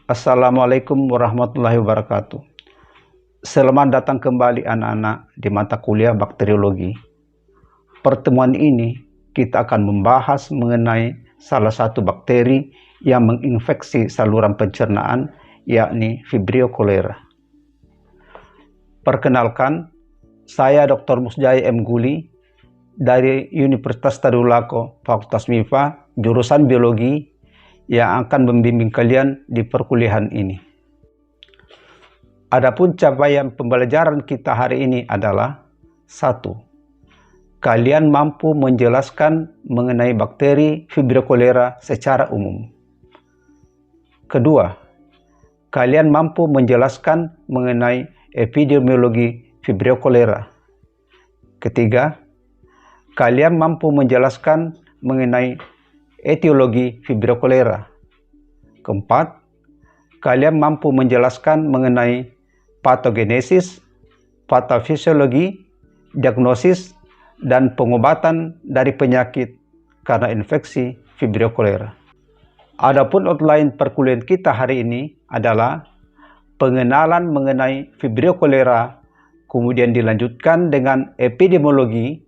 Assalamualaikum warahmatullahi wabarakatuh. Selamat datang kembali anak-anak di mata kuliah bakteriologi. Pertemuan ini kita akan membahas mengenai salah satu bakteri yang menginfeksi saluran pencernaan, yakni Vibrio cholera. Perkenalkan, saya Dr. Musjai M. Guli dari Universitas Tadulako, Fakultas MIPA, jurusan biologi, yang akan membimbing kalian di perkuliahan ini. Adapun capaian pembelajaran kita hari ini adalah 1. Kalian mampu menjelaskan mengenai bakteri Vibrio cholera secara umum. 2. Kalian mampu menjelaskan mengenai epidemiologi Vibrio cholera. 3. Kalian mampu menjelaskan mengenai etiologi Vibrio cholera. 4. Kalian mampu menjelaskan mengenai patogenesis, patofisiologi, diagnosis, dan pengobatan dari penyakit karena infeksi Vibrio cholera. Adapun outline perkuliahan kita hari ini adalah pengenalan mengenai Vibrio cholera, kemudian dilanjutkan dengan epidemiologi,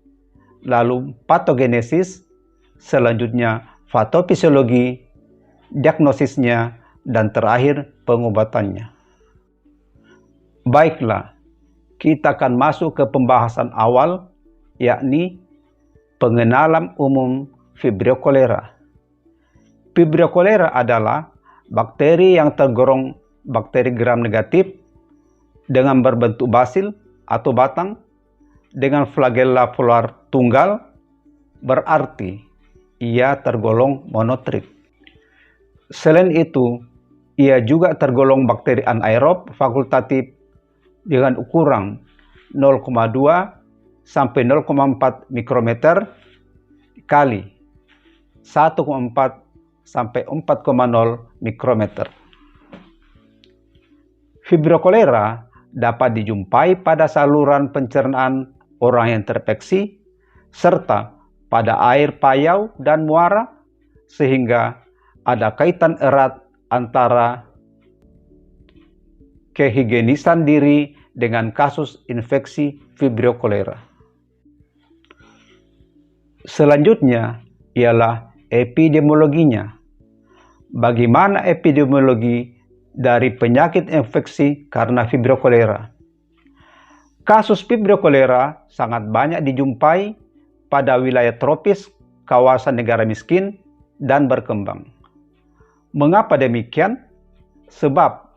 lalu patogenesis, selanjutnya patofisiologi, diagnosisnya, dan terakhir pengobatannya. Baiklah, kita akan masuk ke pembahasan awal, yakni pengenalan umum Vibrio cholera. Vibrio cholera adalah bakteri yang tergolong bakteri gram negatif dengan berbentuk basil atau batang dengan flagella polar tunggal, berarti ia tergolong monotrip. Selain itu, ia juga tergolong bakteri anaerob fakultatif dengan ukuran 0,2 sampai 0,4 mikrometer kali 1,4 sampai 4,0 mikrometer. Vibrio cholera dapat dijumpai pada saluran pencernaan orang yang terinfeksi serta pada air payau dan muara, sehingga ada kaitan erat antara kehigienisan diri dengan kasus infeksi Vibrio cholera. Selanjutnya ialah epidemiologinya. Bagaimana epidemiologi dari penyakit infeksi karena Vibrio cholera? Kasus Vibrio cholera sangat banyak dijumpai pada wilayah tropis, kawasan negara miskin, dan berkembang. Mengapa demikian? Sebab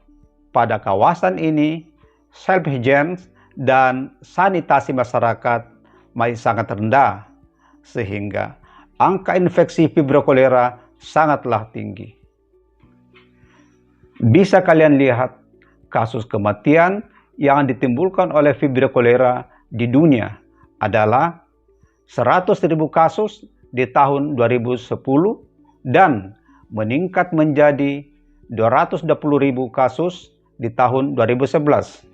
pada kawasan ini self-hygiene dan sanitasi masyarakat masih sangat rendah, sehingga angka infeksi Vibrio cholera sangatlah tinggi. Bisa kalian lihat kasus kematian yang ditimbulkan oleh Vibrio cholera di dunia adalah 100.000 kasus di tahun 2010 dan meningkat menjadi 220.000 kasus di tahun 2011.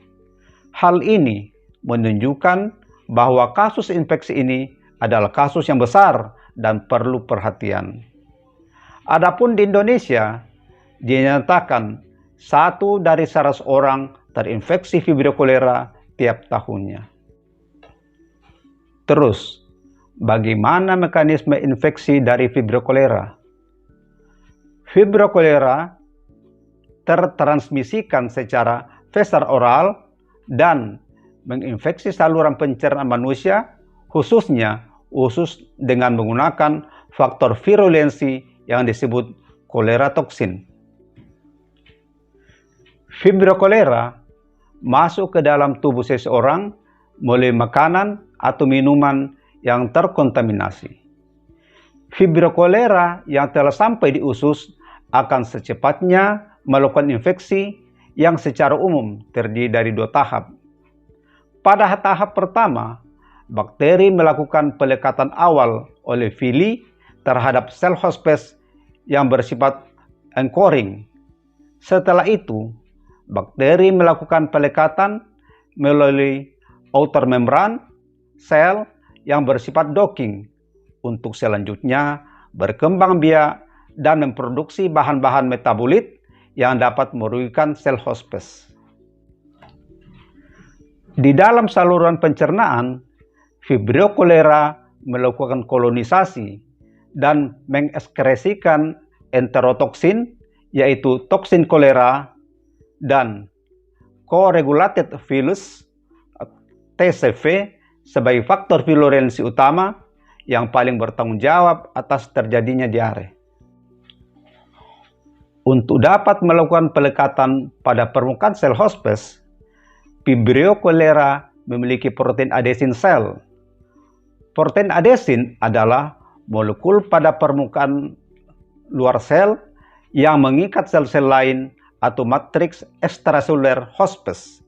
Hal ini menunjukkan bahwa kasus infeksi ini adalah kasus yang besar dan perlu perhatian. Adapun di Indonesia, dinyatakan 1 dari 100 orang terinfeksi Vibrio cholera tiap tahunnya. Terus, bagaimana mekanisme infeksi dari Vibrio cholera? Vibrio cholera tertransmisikan secara fecal oral dan menginfeksi saluran pencernaan manusia, khususnya usus dengan menggunakan faktor virulensi yang disebut cholera toksin. Vibrio cholera masuk ke dalam tubuh seseorang melalui makanan atau minuman yang terkontaminasi. Vibrio cholera yang telah sampai di usus akan secepatnya melakukan infeksi yang secara umum terdiri dari 2 tahap. Pada tahap pertama, bakteri melakukan pelekatan awal oleh villi terhadap sel hospes yang bersifat anchoring. Setelah itu, bakteri melakukan pelekatan melalui outer membran sel yang bersifat docking untuk selanjutnya berkembang biak dan memproduksi bahan-bahan metabolit yang dapat merugikan sel hospes. Di dalam saluran pencernaan, Vibrio cholera melakukan kolonisasi dan mengekskresikan enterotoksin, yaitu toksin kolera, dan co-regulated villus TCV sebagai faktor virulensi utama yang paling bertanggung jawab atas terjadinya diare. Untuk dapat melakukan pelekatan pada permukaan sel hospes, Vibrio cholera memiliki protein adesin sel. Protein adesin adalah molekul pada permukaan luar sel yang mengikat sel-sel lain atau matriks ekstraseluler hospes.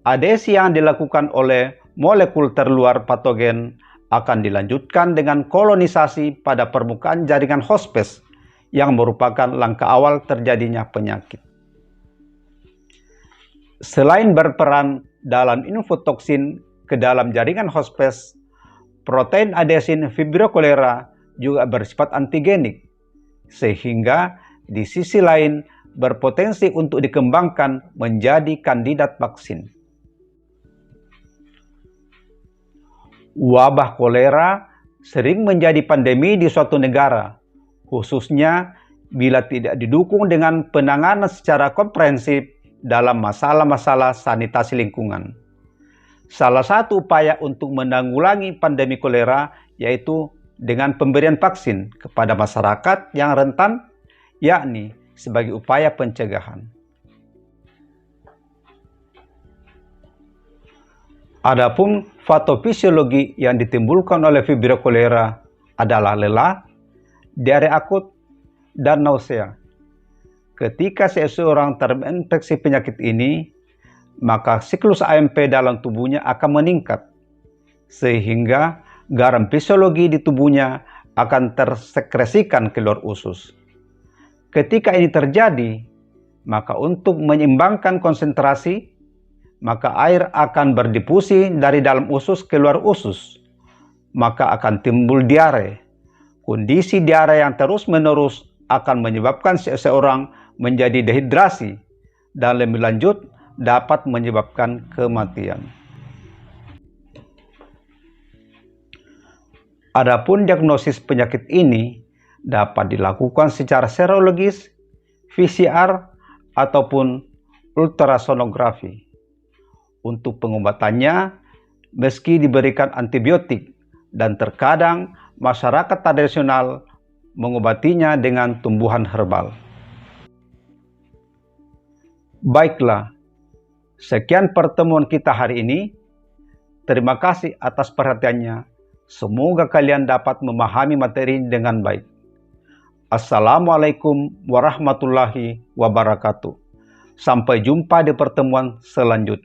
Adesi yang dilakukan oleh molekul terluar patogen akan dilanjutkan dengan kolonisasi pada permukaan jaringan hospes yang merupakan langkah awal terjadinya penyakit. Selain berperan dalam infotoksin ke dalam jaringan hospes, protein adesin Vibrio cholera juga bersifat antigenik, sehingga di sisi lain berpotensi untuk dikembangkan menjadi kandidat vaksin. Wabah kolera sering menjadi pandemi di suatu negara, khususnya bila tidak didukung dengan penanganan secara komprehensif dalam masalah-masalah sanitasi lingkungan. Salah satu upaya untuk menanggulangi pandemi kolera yaitu dengan pemberian vaksin kepada masyarakat yang rentan, yakni sebagai upaya pencegahan. Adapun patofisiologi yang ditimbulkan oleh Vibrio cholera adalah lelah, diare akut, dan nausea. Ketika seseorang terinfeksi penyakit ini, maka siklus AMP dalam tubuhnya akan meningkat, sehingga garam fisiologi di tubuhnya akan tersekresikan keluar usus. Ketika ini terjadi, maka untuk menyeimbangkan konsentrasi, maka air akan berdifusi dari dalam usus keluar usus, maka akan timbul diare. Kondisi diare yang terus-menerus akan menyebabkan seseorang menjadi dehidrasi dan lebih lanjut dapat menyebabkan kematian. Adapun diagnosis penyakit ini dapat dilakukan secara serologis, PCR, ataupun ultrasonografi. Untuk pengobatannya, meski diberikan antibiotik dan terkadang masyarakat tradisional mengobatinya dengan tumbuhan herbal. Baiklah, sekian pertemuan kita hari ini. Terima kasih atas perhatiannya. Semoga kalian dapat memahami materi dengan baik. Assalamualaikum warahmatullahi wabarakatuh. Sampai jumpa di pertemuan selanjutnya.